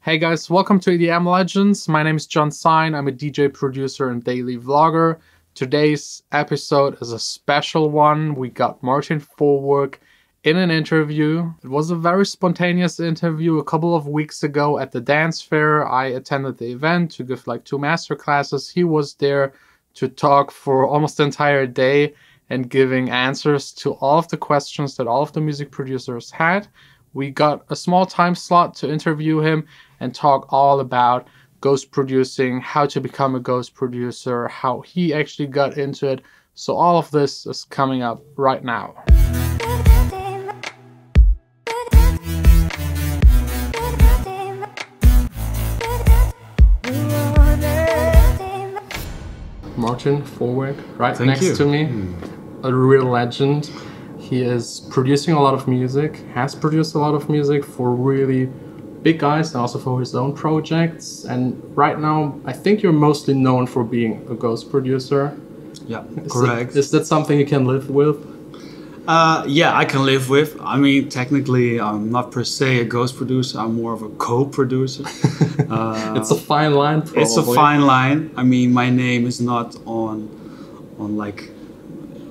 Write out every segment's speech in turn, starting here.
Hey guys, welcome to EDM Legends. My name is Sine. I'm a DJ, producer, and daily vlogger. Today's episode is a special one. We got MAARTEN VORWERK in an interview. It was a very spontaneous interview a couple of weeks ago at the dance fair. I attended the event to give like 2 master classes. He was there to talk for almost the entire day and giving answers to all of the questions that all of the music producers had. We got a small time slot to interview him and talk all about ghost producing, how to become a ghost producer, how he actually got into it. So all of this is coming up right now. MAARTEN VORWERK, right Thank next you. to me, a real legend. He is producing a lot of music, has produced a lot of music for really big guys and also for his own projects. And right now, I think you're mostly known for being a ghost producer. Yeah, correct. Is that something you can live with? Yeah, I can live with. I mean, technically, I'm not per se a ghost producer. I'm more of a co-producer. It's a fine line, probably. It's a fine line. I mean, my name is not on like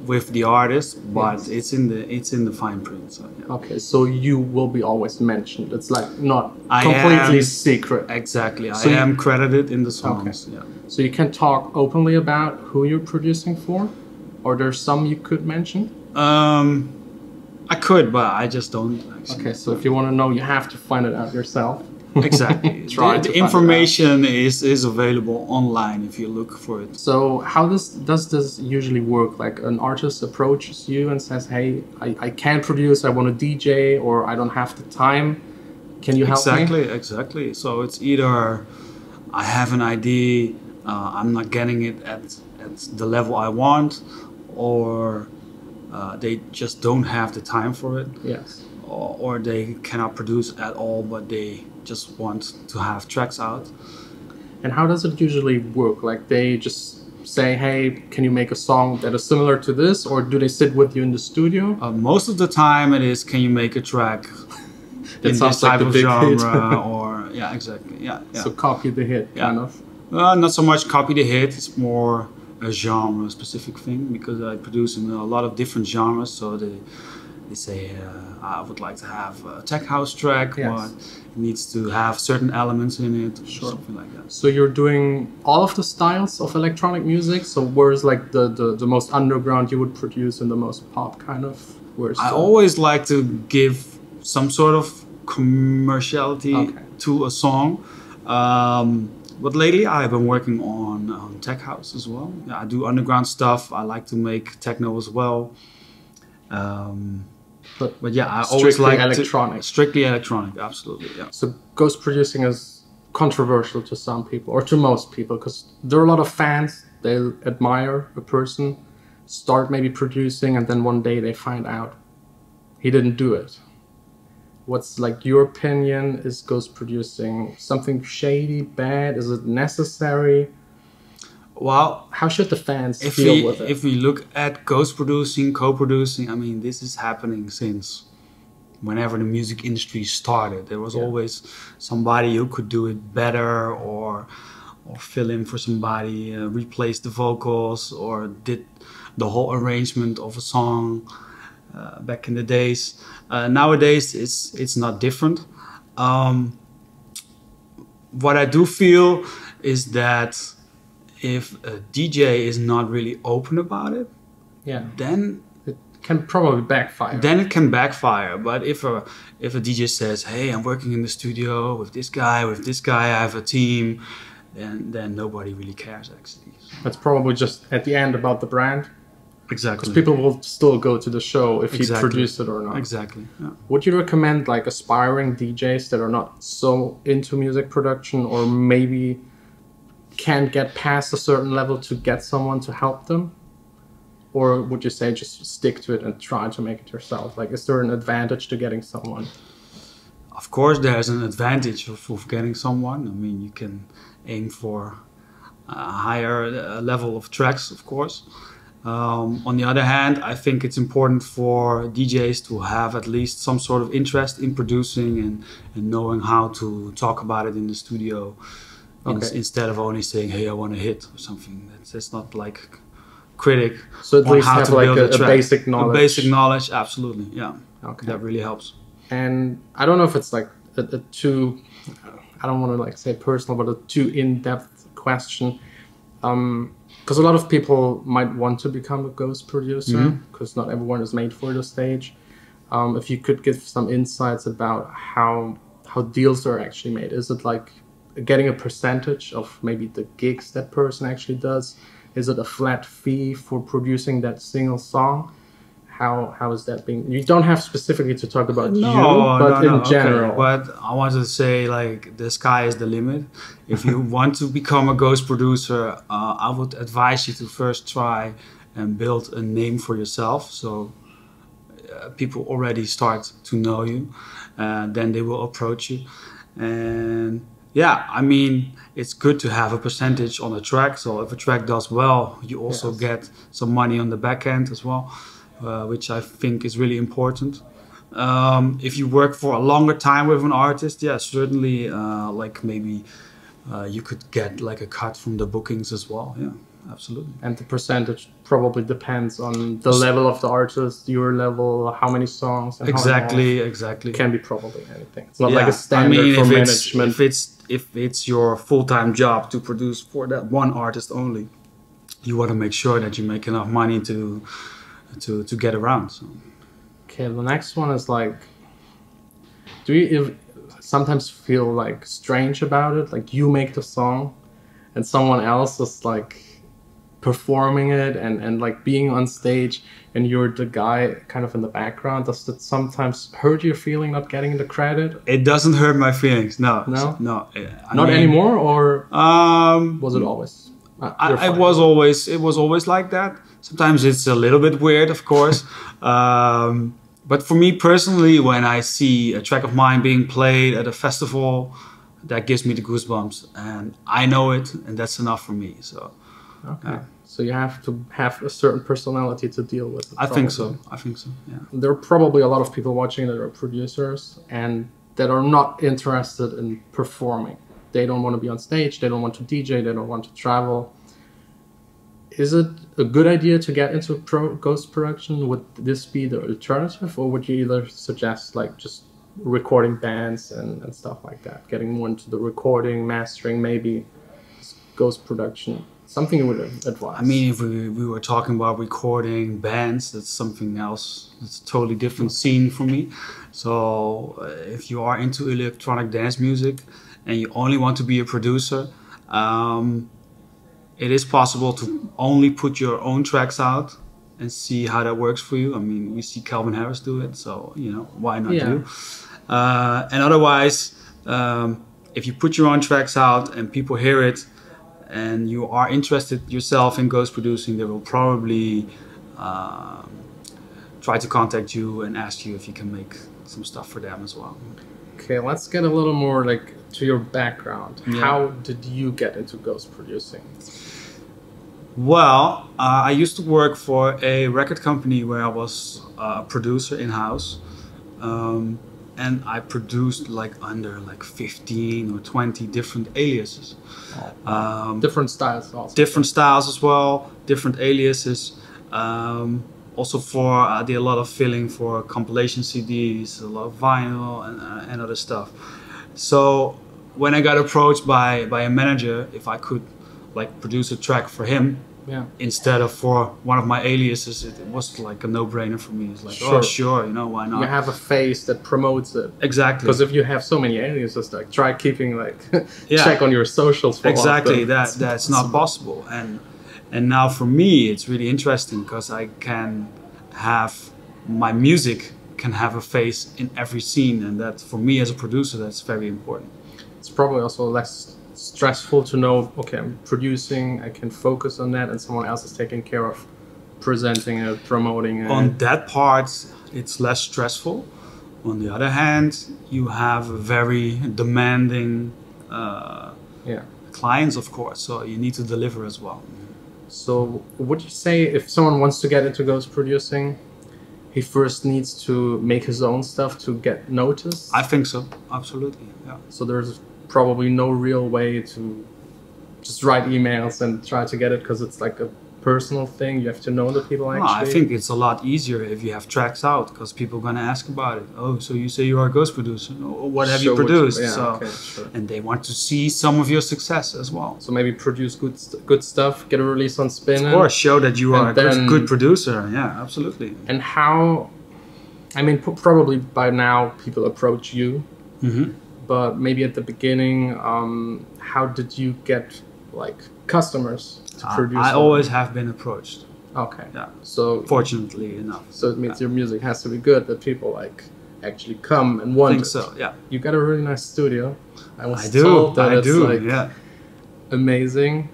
with the artist, but yes, it's in the fine print. So, yeah. Okay, so you will be always mentioned. It's like not completely secret. Exactly. So I am credited in the songs. Okay. Yeah. So you can talk openly about who you're producing for, or there's some you could mention. I could, but I just don't. Actually. Okay, so if you want to know, you have to find it out yourself. Exactly. The information is available online if you look for it. So how does this usually work? Like an artist approaches you and says, hey, I can't produce, I want to DJ, or I don't have the time. Can you help me? Exactly. So it's either I have an idea, I'm not getting it at the level I want, or they just don't have the time for it. Yes. Or they cannot produce at all, but they just want to have tracks out. And how does it usually work? Like they just say, hey, can you make a song that is similar to this? Or do they sit with you in the studio? Most of the time it is, can you make a track that sounds like the big genre hit. Or yeah, exactly. Yeah. So copy the hit, kind of. Not so much copy the hit, it's more a genre specific thing, because I produce in a lot of different genres. So they say, I would like to have a tech house track, but it needs to have certain elements in it, or something like that. So you're doing all of the styles of electronic music? So where's like the most underground you would produce and the most pop kind of? I always like to give some sort of commerciality to a song. But lately I've been working on tech house as well. Yeah, I do underground stuff. I like to make techno as well. But yeah, I always like electronic. Strictly electronic, absolutely. Yeah. So ghost producing is controversial to some people, or to most people, because there are a lot of fans. They admire a person, start maybe producing, and then one day they find out he didn't do it. What's like your opinion? Is ghost producing something shady, bad? Is it necessary? Well, how should the fans feel with it? If we look at ghost producing, co-producing, I mean, this is happening since whenever the music industry started. There was always somebody who could do it better, or fill in for somebody, replace the vocals, or did the whole arrangement of a song back in the days. Nowadays, it's not different. What I do feel is that if a DJ is not really open about it, then it can probably backfire. Then it can backfire. But if a DJ says, "Hey, I'm working in the studio with this guy, I have a team," then nobody really cares actually. That's probably just at the end about the brand. Exactly. Because people will still go to the show if he produced it or not. Exactly. Yeah. Would you recommend like aspiring DJs that are not so into music production, or maybe can't get past a certain level, to get someone to help them? Or would you say just stick to it and try to make it yourself? Like, is there an advantage to getting someone? Of course there's an advantage of getting someone. I mean, you can aim for a higher level of tracks, of course. On the other hand, I think it's important for DJs to have at least some sort of interest in producing and knowing how to talk about it in the studio, instead of only saying, "Hey, I want a hit" or something. That's not like critic. So at least have like a basic knowledge. A basic knowledge, absolutely, yeah. Okay. That really helps. And I don't know if it's like a too, I don't want to like say personal, but a too in-depth question. Because a lot of people might want to become a ghost producer, because not everyone is made for the stage. If you could give some insights about how deals are actually made. Is it like getting a percentage of maybe the gigs that person actually does? Is it a flat fee for producing that single song? How is that being? You don't have specifically to talk about but in general. Okay. But I wanted to say, like, the sky is the limit. If you want to become a ghost producer, I would advise you to first try and build a name for yourself. So people already start to know you, then they will approach you. And yeah, I mean, it's good to have a percentage on a track. So if a track does well, you also get some money on the back end as well. Which I think is really important. If you work for a longer time with an artist, yeah, certainly, like maybe you could get like a cut from the bookings as well. Yeah, absolutely. And the percentage probably depends on the level of the artist, your level, how many songs. And exactly. It can be probably anything. It's not like a standard for if management. If it's your full-time job to produce for that one artist only, you want to make sure that you make enough money to get around. So. Okay, the next one is like, do you sometimes feel like strange about it? Like you make the song and someone else is like performing it and like being on stage and you're the guy kind of in the background. Does that sometimes hurt your feeling not getting the credit? It doesn't hurt my feelings, no. No? No. Not anymore, or was it always? It was always like that. Sometimes it's a little bit weird, of course. But for me personally, when I see a track of mine being played at a festival, that gives me the goosebumps. And I know it, and that's enough for me. So, okay. So you have to have a certain personality to deal with it. I think so, yeah. There are probably a lot of people watching that are producers and that are not interested in performing. They don't want to be on stage, they don't want to DJ, they don't want to travel. Is it a good idea to get into ghost production? Would this be the alternative, or would you either suggest like just recording bands and stuff like that, getting more into the recording, mastering, maybe ghost production? Something you would advise? I mean, if we were talking about recording bands, that's something else. It's a totally different scene for me. So if you are into electronic dance music and you only want to be a producer, it is possible to only put your own tracks out and see how that works for you. I mean, we see Calvin Harris do it, so, you know, why not you? And otherwise, if you put your own tracks out and people hear it and you are interested yourself in ghost producing, they will probably try to contact you and ask you if you can make some stuff for them as well. Okay, let's get a little more like to your background. Yeah. How did you get into ghost producing? Well, I used to work for a record company where I was a producer in-house. And I produced like under like 15 or 20 different aliases. Different styles also. Different styles as well, different aliases. Also I did a lot of filling for compilation CDs, a lot of vinyl and other stuff. So when I got approached by a manager if I could like produce a track for him, instead of for one of my aliases, it was like a no-brainer for me. It's like, oh sure, you know, why not? You have a face that promotes it. Exactly. Because if you have so many aliases, like try keeping like check on your socials for exactly that's not possible. And now for me it's really interesting because I can have my music can have a face in every scene, and that for me as a producer that's very important. It's probably also less stressful to know, okay, I'm producing, I can focus on that, and someone else is taking care of presenting it, promoting it. On that part, it's less stressful. On the other hand, you have very demanding clients, of course, so you need to deliver as well. So would you say if someone wants to get into ghost producing, he first needs to make his own stuff to get noticed? I think so, absolutely, yeah. So there's probably no real way to just write emails and try to get it because it's like a personal thing. You have to know the people actually. No, I think it's a lot easier if you have tracks out because people are going to ask about it. Oh, so you say you are a ghost producer. What have you produced? Okay, sure. And they want to see some of your success as well. So maybe produce good stuff, get a release on Spin. Of course, show that you are a good producer. Yeah, absolutely. And how, I mean, probably by now people approach you, but maybe at the beginning, how did you get like customers to produce? I always have been approached. Okay. Yeah. So fortunately enough. So it means your music has to be good, that people like actually come and want I think it. so, yeah. You got a really nice studio. I do, yeah. Amazing.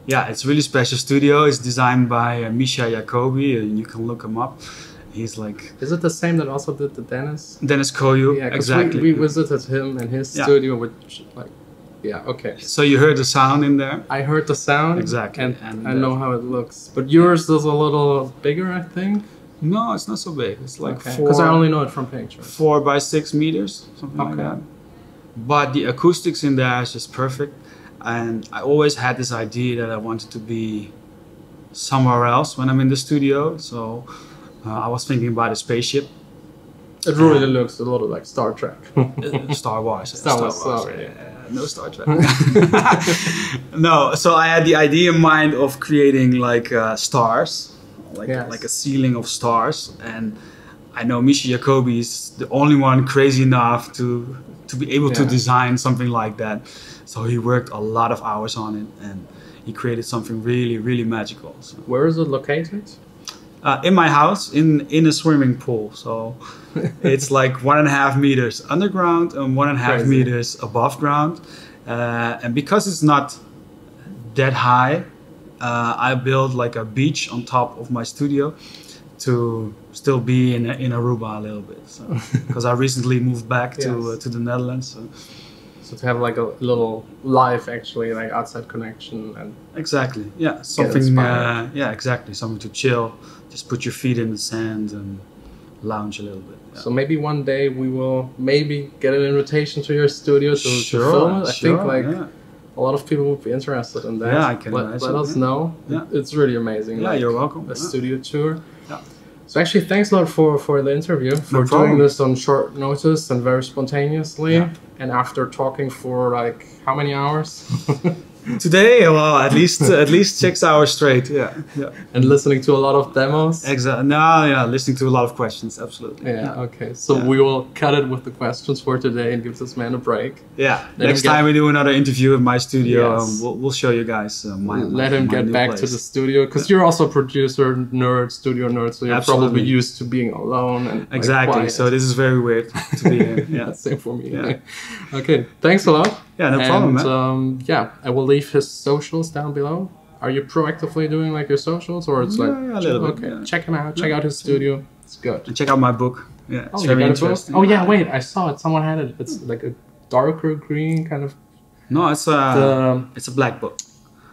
Yeah, it's a really special studio. It's designed by Misha Jacobi, and you can look him up. He's like... Is it the same that also did the Dennis? Dennis Koyu, yeah, exactly. We visited him in his studio, which like... Yeah, okay. So you heard the sound in there? I heard the sound. Exactly. And I know how it looks. But yours is a little bigger, I think? No, it's not so big. It's like because I only know it from pictures. 4 by 6 meters, something like that. But the acoustics in there is just perfect. And I always had this idea that I wanted to be somewhere else when I'm in the studio. So I was thinking about a spaceship. It really looks a little like Star Trek. Star Wars. Star Wars, sorry. No Star Trek. No, so I had the idea in mind of creating like stars, like a ceiling of stars. And I know Misha Jacobi is the only one crazy enough to be able to design something like that. So he worked a lot of hours on it, and he created something really, really magical. So. Where is it located? In my house, in a swimming pool. So it's like 1.5 meters underground and 1.5 meters above ground. And because it's not that high, I built like a beach on top of my studio to still be in Aruba a little bit. So because I recently moved back to the Netherlands. So to have like a little live, actually, like outside connection and exactly, yeah, something, yeah, exactly, something to chill. Just put your feet in the sand and lounge a little bit. Yeah. So maybe one day we will maybe get an invitation to your studio to film it. I think like a lot of people would be interested in that. Yeah, I can imagine. Let us know. Yeah. It's really amazing. Yeah, like, you're welcome. A studio tour. Yeah. So actually, thanks a lot for the interview, for doing this on short notice and very spontaneously. Yeah. And after talking for like how many hours? Today, well, at least 6 hours straight. Yeah, yeah. And listening to a lot of demos. Exactly. No, yeah, listening to a lot of questions. Absolutely. Yeah. Okay. So we will cut it with the questions for today and give this man a break. Yeah. Next time we do another interview in my studio, we'll show you guys let him get back to the studio, because you're also a producer nerd, studio nerd, so you're probably used to being alone and exactly. Like, so this is very weird to be in. Yeah. Same for me. Yeah. Okay. Thanks a lot. Yeah, no problem, man. Yeah, I will leave his socials down below. Are you proactively doing like your socials, or it's like a little bit? Okay, check him out. Check out his studio. It's good. And check out my book. Yeah, it's very interesting. Oh yeah, wait, I saw it. Someone had it. It's like a darker green kind of. No, it's a black book.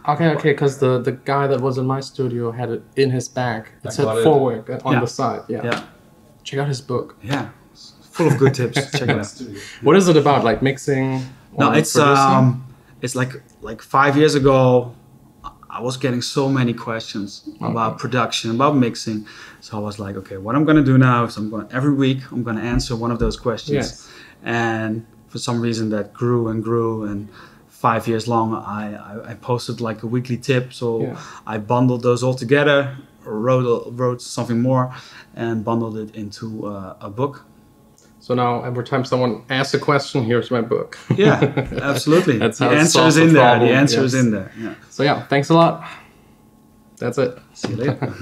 Okay, because the guy that was in my studio had it in his bag. It said Vorwerk on the side. Yeah. Check out his book. Yeah, it's full of good tips. Check it out. What is it about? Like mixing? No, it's like 5 years ago, I was getting so many questions about production, about mixing. So I was like, okay, what I'm gonna do now is every week I'm gonna answer one of those questions. Yes. And for some reason that grew and grew, and 5 years long I posted like a weekly tip. So I bundled those all together, wrote something more, and bundled it into a book. So now every time someone asks a question, here's my book. Yeah, absolutely. That's how the answer is in there. The answer is in there. Yeah. So yeah, thanks a lot. That's it. See you later.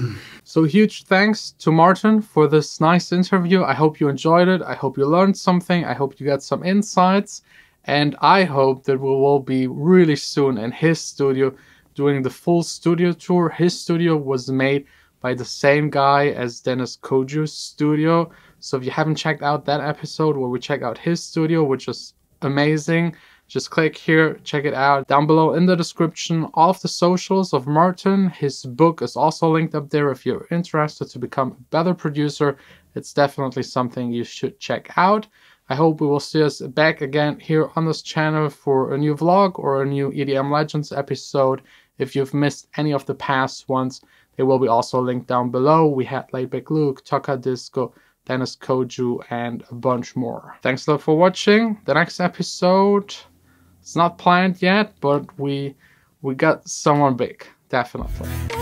So huge thanks to Martin for this nice interview. I hope you enjoyed it. I hope you learned something. I hope you got some insights. And I hope that we will be really soon in his studio doing the full studio tour. His studio was made by the same guy as Dennis Koju's studio. So if you haven't checked out that episode where we check out his studio, which is amazing, just click here, check it out. Down below in the description, all of the socials of Martin. His book is also linked up there if you're interested to become a better producer. It's definitely something you should check out. I hope we will see us back again here on this channel for a new vlog or a new EDM Legends episode. If you've missed any of the past ones, they will be also linked down below. We had Laidback Luke, Taka Disco, Dennis Koju, and a bunch more. Thanks a lot for watching. The next episode, it's not planned yet, but we got someone big, definitely.